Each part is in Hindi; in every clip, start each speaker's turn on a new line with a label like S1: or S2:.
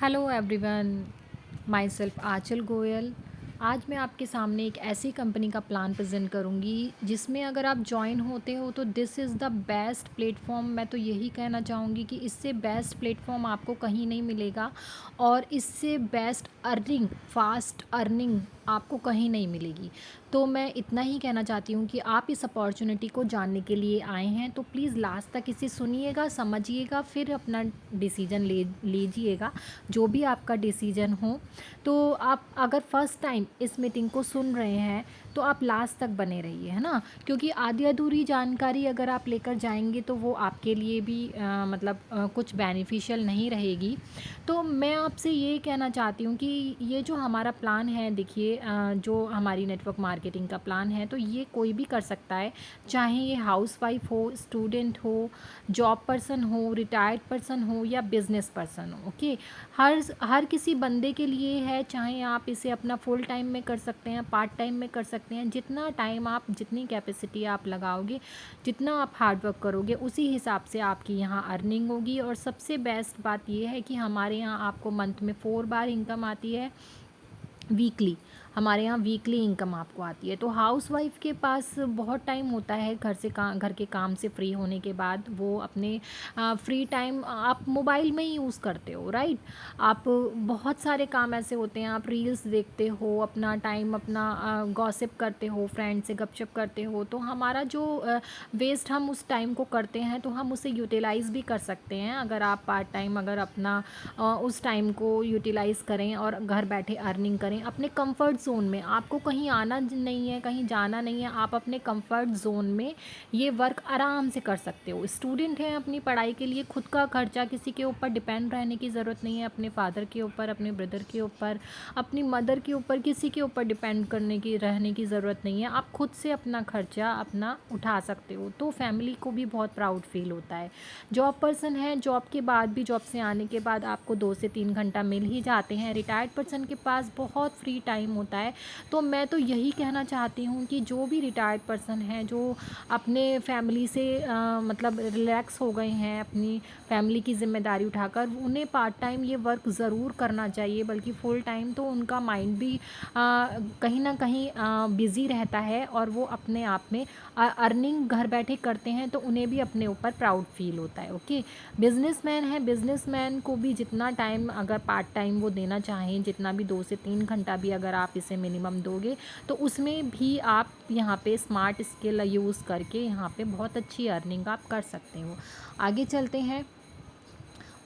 S1: हेलो एवरीवन, माई सेल्फ आंचल गोयल। आज मैं आपके सामने एक ऐसी कंपनी का प्लान प्रेजेंट करूंगी जिसमें अगर आप ज्वाइन होते हो तो this is the best platform. मैं तो यही कहना चाहूँगी कि इससे बेस्ट प्लेटफॉर्म आपको कहीं नहीं मिलेगा और इससे बेस्ट अर्निंग, फास्ट अर्निंग आपको कहीं नहीं मिलेगी। तो मैं इतना ही कहना चाहती हूँ कि आप इस अपॉर्चुनिटी को जानने के लिए आए हैं तो प्लीज़ लास्ट तक इसे सुनिएगा, समझिएगा, फिर अपना डिसीजन ले लीजिएगा, जो भी आपका डिसीजन हो। तो आप अगर फर्स्ट टाइम इस मीटिंग को सुन रहे हैं तो आप लास्ट तक बने रहिए, है ना, क्योंकि आधी अधूरी जानकारी अगर आप लेकर जाएंगे तो वो आपके लिए भी कुछ बेनिफिशियल नहीं रहेगी। तो मैं आपसे ये कहना चाहती हूँ कि ये जो हमारा प्लान है, देखिए, जो हमारी नेटवर्क मार्केटिंग का प्लान है तो ये कोई भी कर सकता है, चाहे ये हाउसवाइफ हो, स्टूडेंट हो, जॉब पर्सन हो, रिटायर्ड पर्सन हो या बिजनेस पर्सन हो। ओके, हर किसी बंदे के लिए है, चाहे आप इसे अपना फुल टाइम में कर सकते हैं, पार्ट टाइम में कर सकते हैं। जितना टाइम आप, जितनी कैपेसिटी आप लगाओगे, जितना आप हार्ड वर्क करोगे, उसी हिसाब से आपकी यहाँ अर्निंग होगी। और सबसे बेस्ट बात यह है कि हमारे यहाँ आपको मंथ में 4 बार इनकम आती है, वीकली। हमारे यहाँ वीकली इनकम आपको आती है। तो हाउसवाइफ के पास बहुत टाइम होता है घर के काम से फ्री होने के बाद वो अपने फ्री टाइम आप मोबाइल में ही यूज़ करते हो, राइट। आप बहुत सारे काम ऐसे होते हैं, आप रील्स देखते हो, अपना टाइम अपना गॉसिप करते हो, फ्रेंड से गपशप करते हो। तो हमारा जो वेस्ट हम उस टाइम को करते हैं तो हम उसे यूटिलाइज़ भी कर सकते हैं अगर आप पार्ट टाइम अगर अपना उस टाइम को यूटिलाइज़ करें और घर बैठे अर्निंग करें अपने कंफर्ट ज़ोन में। आपको कहीं आना नहीं है, कहीं जाना नहीं है, आप अपने कंफर्ट ज़ोन में ये वर्क आराम से कर सकते हो। स्टूडेंट हैं, अपनी पढ़ाई के लिए खुद का खर्चा, किसी के ऊपर डिपेंड रहने की ज़रूरत नहीं है, अपने फादर के ऊपर, अपने ब्रदर के ऊपर, अपनी मदर के ऊपर, किसी के ऊपर डिपेंड रहने की ज़रूरत नहीं है। आप खुद से अपना खर्चा अपना उठा सकते हो, तो फैमिली को भी बहुत प्राउड फील होता है। जॉब पर्सन है, जॉब के बाद भी, जॉब से आने के बाद आपको 2 से 3 घंटा मिल ही जाते हैं। रिटायर्ड पर्सन के पास बहुत फ्री टाइम होता है। तो मैं तो यही कहना चाहती हूँ कि जो भी रिटायर्ड पर्सन हैं, जो अपने फैमिली से रिलैक्स हो गए हैं, अपनी फैमिली की ज़िम्मेदारी उठाकर, उन्हें पार्ट टाइम ये वर्क ज़रूर करना चाहिए, बल्कि फुल टाइम तो उनका माइंड भी कहीं ना कहीं बिज़ी रहता है और वो अपने आप में अर्निंग घर बैठे करते हैं तो उन्हें भी अपने ऊपर प्राउड फील होता है। ओके, बिजनेसमैन है, बिजनेसमैन को भी जितना टाइम अगर पार्ट टाइम वो देना चाहें, जितना भी 2 से 3 घंटा भी अगर आप इसे मिनिमम दोगे तो उसमें भी आप यहाँ पे स्मार्ट स्किल यूज़ करके यहाँ पे बहुत अच्छी अर्निंग आप कर सकते हो। आगे चलते हैं,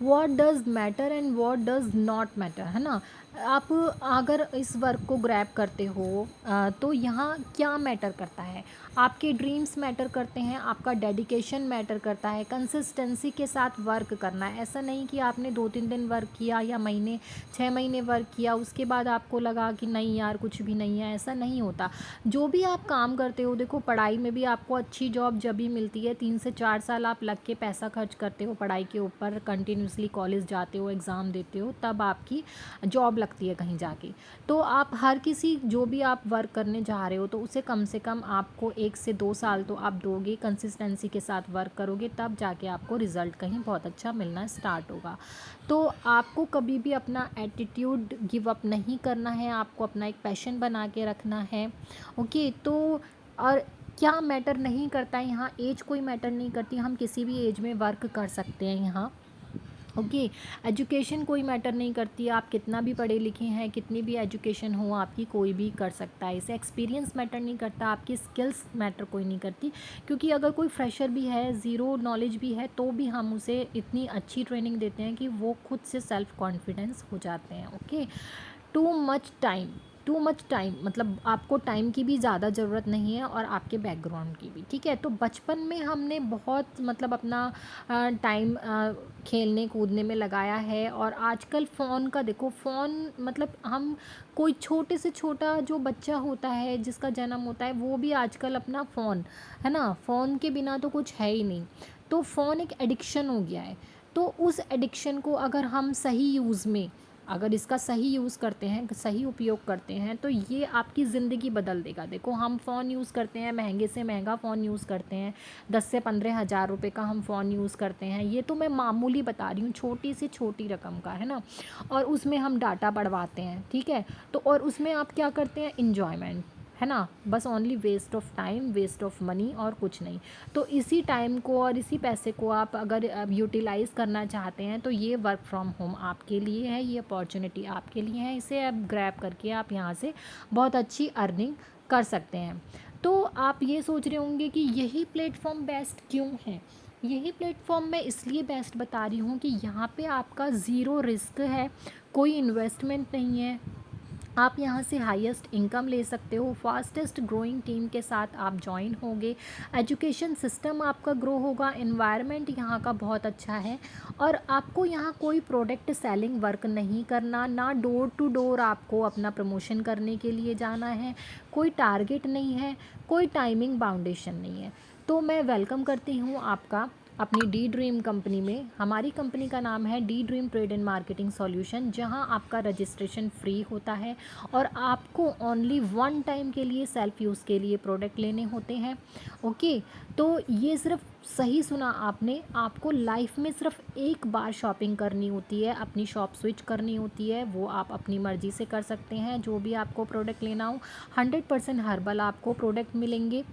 S1: what does matter and what does not matter, है ना। आप अगर इस वर्क को ग्रैब करते हो तो यहाँ क्या मैटर करता है, आपके ड्रीम्स मैटर करते हैं, आपका डेडिकेशन मैटर करता है, कंसिस्टेंसी के साथ वर्क करना है। ऐसा नहीं कि आपने 2-3 दिन वर्क किया या 6 महीने वर्क किया, उसके बाद आपको लगा कि नहीं यार कुछ भी नहीं है, ऐसा नहीं होता। जो भी आप काम करते हो, देखो पढ़ाई में भी आपको अच्छी जॉब जब भी मिलती है, 3 से 4 साल आप लग के पैसा खर्च करते हो पढ़ाई के ऊपर, कंटिन्यूसली कॉलेज जाते हो, एग्ज़ाम देते हो, तब आपकी जॉब लगती है कहीं जाके। तो आप हर किसी, जो भी आप वर्क करने जा रहे हो तो उसे कम से कम आपको 1 से 2 साल तो आप दोगे, कंसिस्टेंसी के साथ वर्क करोगे, तब जाके आपको रिज़ल्ट कहीं बहुत अच्छा मिलना स्टार्ट होगा। तो आपको कभी भी अपना एटीट्यूड गिव अप नहीं करना है, आपको अपना एक पैशन बना के रखना है। ओके, तो और क्या मैटर नहीं करता है यहाँ, एज कोई मैटर नहीं करती, हम किसी भी एज में वर्क कर सकते हैं यहाँ। ओके, एजुकेशन कोई मैटर नहीं करती, आप कितना भी पढ़े लिखे हैं, कितनी भी एजुकेशन हो आपकी, कोई भी कर सकता है इसे। एक्सपीरियंस मैटर नहीं करता, आपकी स्किल्स मैटर कोई नहीं करती, क्योंकि अगर कोई फ्रेशर भी है, ज़ीरो नॉलेज भी है, तो भी हम उसे इतनी अच्छी ट्रेनिंग देते हैं कि वो खुद से सेल्फ कॉन्फिडेंस हो जाते हैं। ओके, टू मच टाइम मतलब आपको टाइम की भी ज़्यादा ज़रूरत नहीं है और आपके बैकग्राउंड की भी, ठीक है। तो बचपन में हमने बहुत अपना टाइम खेलने कूदने में लगाया है, और आजकल फ़ोन का देखो, फ़ोन हम कोई छोटे से छोटा जो बच्चा होता है जिसका जन्म होता है वो भी आजकल अपना फ़ोन, है ना, फ़ोन के बिना तो कुछ है ही नहीं। तो फ़ोन एक एडिक्शन हो गया है। तो उस एडिक्शन को अगर हम सही यूज़ में अगर इसका सही यूज़ करते हैं, सही उपयोग करते हैं, तो ये आपकी ज़िंदगी बदल देगा। देखो हम फ़ोन यूज़ करते हैं, महंगे से महंगा फ़ोन यूज़ करते हैं, 10 से 15 हज़ार रुपये का हम फ़ोन यूज़ करते हैं। ये तो मैं मामूली बता रही हूँ, छोटी से छोटी रकम का, है ना। और उसमें हम डाटा बढ़वाते हैं, ठीक है। तो और उसमें आप क्या करते हैं, इन्जॉयमेंट, है ना। बस only waste of time, waste of money और कुछ नहीं। तो इसी टाइम को और इसी पैसे को आप अगर यूटिलाइज़ करना चाहते हैं, तो ये वर्क फ्रॉम होम आपके लिए है, ये अपॉर्चुनिटी आपके लिए है। इसे आप ग्रैब करके आप यहाँ से बहुत अच्छी अर्निंग कर सकते हैं। तो आप ये सोच रहे होंगे कि यही प्लेटफॉर्म बेस्ट क्यों है। यही प्लेटफॉर्म मैं इसलिए बेस्ट बता रही हूँ कि यहाँ पे आपका ज़ीरो रिस्क है, कोई इन्वेस्टमेंट नहीं है। आप यहाँ से हाईएस्ट इनकम ले सकते हो, फास्टेस्ट ग्रोइंग टीम के साथ आप ज्वाइन होंगे, एजुकेशन सिस्टम आपका ग्रो होगा, एनवायरनमेंट यहाँ का बहुत अच्छा है। और आपको यहाँ कोई प्रोडक्ट सेलिंग वर्क नहीं करना, ना डोर टू डोर आपको अपना प्रमोशन करने के लिए जाना है, कोई टारगेट नहीं है, कोई टाइमिंग बाउंडेशन नहीं है। तो मैं वेलकम करती हूँ आपका अपनी डी ड्रीम कंपनी में। हमारी कंपनी का नाम है D dream trade and marketing solution, जहां आपका रजिस्ट्रेशन फ्री होता है और आपको ओनली वन टाइम के लिए सेल्फ यूज़ के लिए प्रोडक्ट लेने होते हैं। ओके, तो ये सिर्फ सही सुना आपने, आपको लाइफ में सिर्फ एक बार शॉपिंग करनी होती है, अपनी शॉप स्विच करनी होती है, वो आप अपनी मर्ज़ी से कर सकते हैं। जो भी आपको प्रोडक्ट लेना हो, 100% हर्बल आपको प्रोडक्ट मिलेंगे,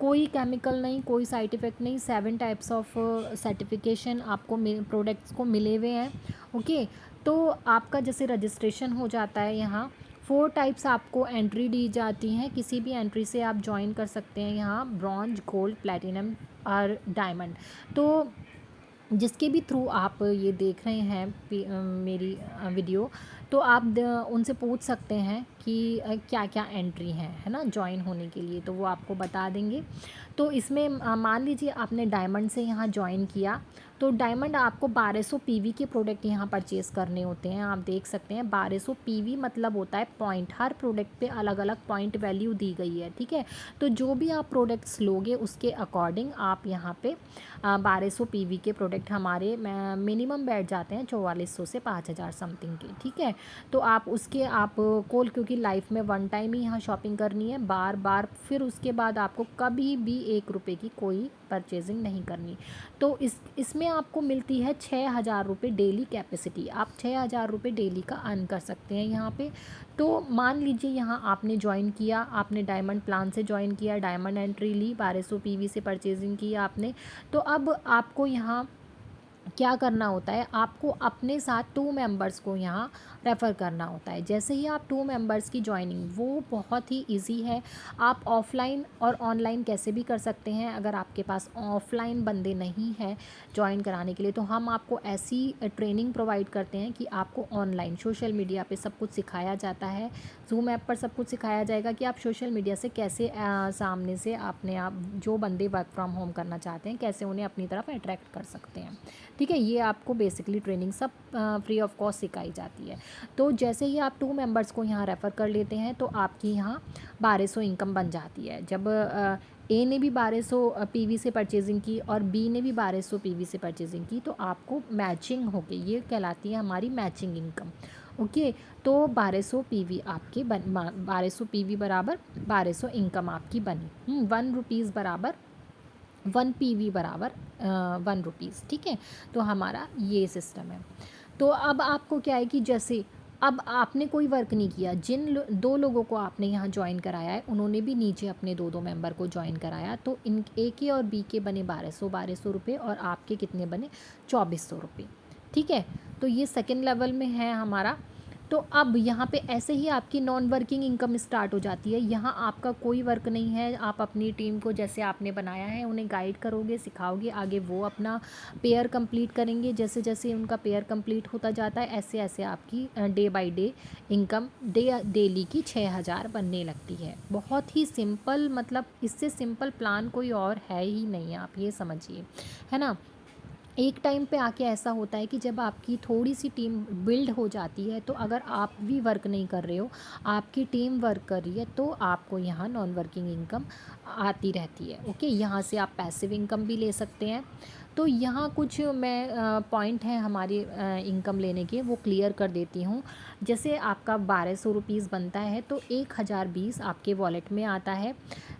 S1: कोई केमिकल नहीं, कोई साइड इफ़ेक्ट नहीं। 7 टाइप्स ऑफ सर्टिफिकेशन आपको प्रोडक्ट्स को मिले हुए हैं। ओके, तो आपका जैसे रजिस्ट्रेशन हो जाता है, यहाँ 4 टाइप्स आपको एंट्री दी जाती हैं, किसी भी एंट्री से आप ज्वाइन कर सकते हैं यहाँ, ब्रॉन्ज, गोल्ड, प्लैटिनम और डायमंड। तो जिसके भी थ्रू आप ये देख रहे हैं मेरी वीडियो, तो आप उनसे पूछ सकते हैं कि क्या क्या एंट्री है ना, ज्वाइन होने के लिए, तो वो आपको बता देंगे। तो इसमें मान लीजिए आपने डायमंड से यहाँ ज्वाइन किया, तो डायमंड आपको 1200 पीवी के प्रोडक्ट यहाँ परचेज़ करने होते हैं। आप देख सकते हैं 1200 पीवी मतलब होता है पॉइंट, हर प्रोडक्ट पे अलग अलग पॉइंट वैल्यू दी गई है, ठीक है। तो जो भी आप प्रोडक्ट्स लोगे उसके अकॉर्डिंग आप यहाँ पे 1200 पीवी के प्रोडक्ट हमारे मिनिमम बैठ जाते हैं 4400 से 5000 समथिंग के, ठीक है। तो आप उसके आप को, क्योंकि लाइफ में वन टाइम ही यहाँ शॉपिंग करनी है, बार बार फिर उसके बाद आपको कभी भी 1 रुपये की कोई परचेजिंग नहीं करनी। तो इसमें आपको मिलती है 6000 रुपये डेली कैपेसिटी, आप 6000 रुपये डेली का अर्न कर सकते हैं यहाँ पे। तो मान लीजिए यहाँ आपने ज्वाइन किया, आपने डायमंड प्लान से ज्वाइन किया, डायमंड एंट्री ली, 1200 पीवी से परचेजिंग की आपने, तो अब आपको यहाँ क्या करना होता है, आपको अपने साथ 2 मेंबर्स को यहाँ रेफ़र करना होता है। जैसे ही आप 2 मेंबर्स की जॉइनिंग, वो बहुत ही इजी है, आप ऑफ़लाइन और ऑनलाइन कैसे भी कर सकते हैं। अगर आपके पास ऑफ़लाइन बंदे नहीं हैं जॉइन कराने के लिए, तो हम आपको ऐसी ट्रेनिंग प्रोवाइड करते हैं कि आपको ऑनलाइन सोशल मीडिया पे सब कुछ सिखाया जाता है, ज़ूम ऐप पर सब कुछ सिखाया जाएगा कि आप सोशल मीडिया से कैसे सामने से अपने आप जो बंदे वर्क फ्रॉम होम करना चाहते हैं, कैसे उन्हें अपनी तरफ अट्रैक्ट कर सकते हैं, ठीक है। ये आपको बेसिकली ट्रेनिंग सब फ्री ऑफ कॉस्ट सिखाई जाती है। तो जैसे ही आप 2 मेंबर्स को यहाँ रेफ़र कर लेते हैं, तो आपकी यहाँ 1200 इनकम बन जाती है। जब ए ने भी 1200 पीवी से परचेजिंग की और बी ने भी 1200 पीवी से परचेजिंग की, तो आपको मैचिंग हो गई, ये कहलाती है हमारी मैचिंग इनकम। ओके, तो 1200 पीवी आपके 1200 पीवी बराबर 1200 इनकम आपकी बनी। 1 रुपीज़ बराबर 1 पीवी बराबर 1 रुपीज़, ठीक है। तो हमारा ये सिस्टम है। तो अब आपको क्या है कि जैसे अब आपने कोई वर्क नहीं किया, जिन 2 लोगों को आपने यहाँ ज्वाइन कराया है, उन्होंने भी नीचे अपने 2-2 मेंबर को ज्वाइन कराया, तो इन ए के और बी के बने 1200 रुपये और आपके कितने बने 2400 रुपये, ठीक है। तो ये सेकेंड लेवल में है हमारा। तो अब यहाँ पे ऐसे ही आपकी नॉन वर्किंग इनकम स्टार्ट हो जाती है। यहाँ आपका कोई वर्क नहीं है, आप अपनी टीम को जैसे आपने बनाया है उन्हें गाइड करोगे, सिखाओगे, आगे वो अपना पेयर कंप्लीट करेंगे। जैसे जैसे उनका पेयर कंप्लीट होता जाता है, ऐसे ऐसे आपकी day by day income daily की 6000 बनने लगती है। बहुत ही सिंपल, मतलब इससे सिंपल प्लान कोई और है ही नहीं, आप ये समझिए, है ना। एक टाइम पे आके ऐसा होता है कि जब आपकी थोड़ी सी टीम बिल्ड हो जाती है, तो अगर आप भी वर्क नहीं कर रहे हो, आपकी टीम वर्क कर रही है, तो आपको यहाँ नॉन वर्किंग इनकम आती रहती है। ओके, यहाँ से आप पैसिव इनकम भी ले सकते हैं। तो यहाँ कुछ मैं पॉइंट हैं हमारे इनकम लेने के, वो क्लियर कर देती हूँ। जैसे आपका 1200 रुपीज़ बनता है, तो 1020 आपके वॉलेट में आता है,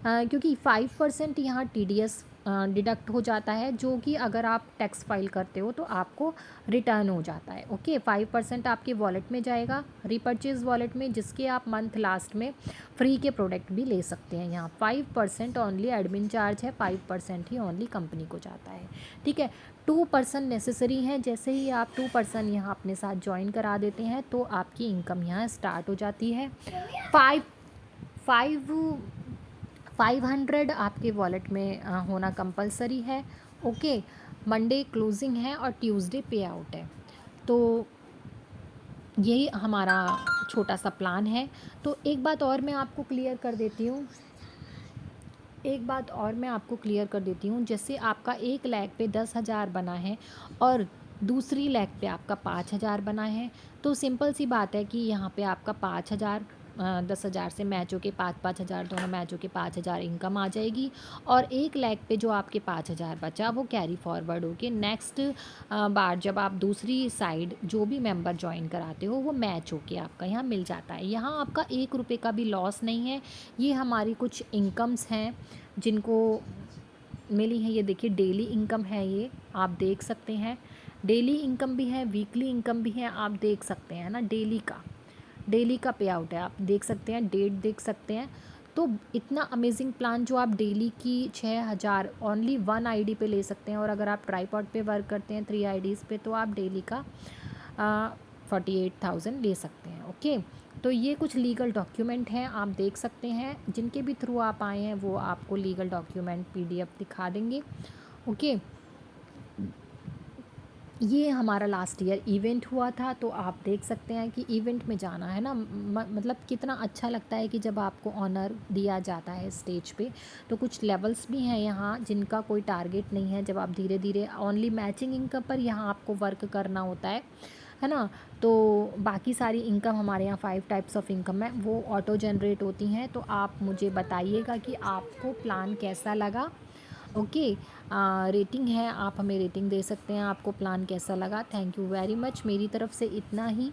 S1: क्योंकि 5% यहाँ TDS डिडक्ट हो जाता है, जो कि अगर आप टैक्स फाइल करते हो तो आपको रिटर्न हो जाता है। ओके, 5% आपके वॉलेट में जाएगा, रीपर्चेज वॉलेट में, जिसके आप मंथ लास्ट में फ्री के प्रोडक्ट भी ले सकते हैं। यहाँ 5% ओनली एडमिन चार्ज है, 5% ही ओनली कंपनी को जाता है। ठीक है, 2% नेसेसरी हैं। जैसे ही आप 2% यहाँ अपने साथ ज्वाइन करा देते हैं, तो आपकी इनकम यहाँ स्टार्ट हो जाती है। 500 आपके वॉलेट में होना कंपलसरी है। ओके, मंडे क्लोजिंग है और ट्यूसडे पे आउट है। तो यही हमारा छोटा सा प्लान है। तो एक बात और मैं आपको क्लियर कर देती हूँ, जैसे आपका 1 लाख पे 10,000 बना है और दूसरी लाख पे आपका 5,000 बना है, तो सिंपल सी बात है कि यहाँ पे आपका 5,000 10,000 से मैच होके 5,000 दोनों मैच होके 5,000 इनकम आ जाएगी। और 1 लाख पे जो आपके 5,000 बचा, वो कैरी फॉरवर्ड होके नेक्स्ट बार जब आप दूसरी साइड जो भी मेंबर ज्वाइन कराते हो, वो मैच होके आपका यहाँ मिल जाता है। यहाँ आपका 1 रुपये का भी लॉस नहीं है। ये हमारी कुछ इनकम्स हैं जिनको मिली है। ये देखिए, डेली इनकम है, ये आप देख सकते हैं। डेली इनकम भी है, वीकली इनकम भी है, आप देख सकते हैं ना। डेली का पे आउट है, आप देख सकते हैं, डेट देख सकते हैं। तो इतना अमेजिंग प्लान जो आप डेली की 6,000 ओनली 1 ID पे ले सकते हैं, और अगर आप ट्राईपॉड पे वर्क करते हैं 3 IDs पे, तो आप डेली का 48,000 ले सकते हैं। ओके, तो ये कुछ लीगल डॉक्यूमेंट हैं, आप देख सकते हैं। जिनके भी थ्रू आप आए हैं, वो आपको लीगल डॉक्यूमेंट PDF दिखा देंगे। ओके, ये हमारा लास्ट ईयर इवेंट हुआ था, तो आप देख सकते हैं कि इवेंट में जाना है ना, मतलब कितना अच्छा लगता है कि जब आपको ऑनर दिया जाता है स्टेज पे। तो कुछ लेवल्स भी हैं यहाँ जिनका कोई टारगेट नहीं है। जब आप धीरे धीरे ओनली मैचिंग इनकम पर यहाँ आपको वर्क करना होता है ना। तो बाकी सारी इनकम हमारे यहाँ 5 टाइप्स ऑफ इनकम है, वो ऑटो जनरेट होती हैं। तो आप मुझे बताइएगा कि आपको प्लान कैसा लगा। ओके, रेटिंग है, आप हमें रेटिंग दे सकते हैं, आपको प्लान कैसा लगा। थैंक यू वेरी मच, मेरी तरफ से इतना ही।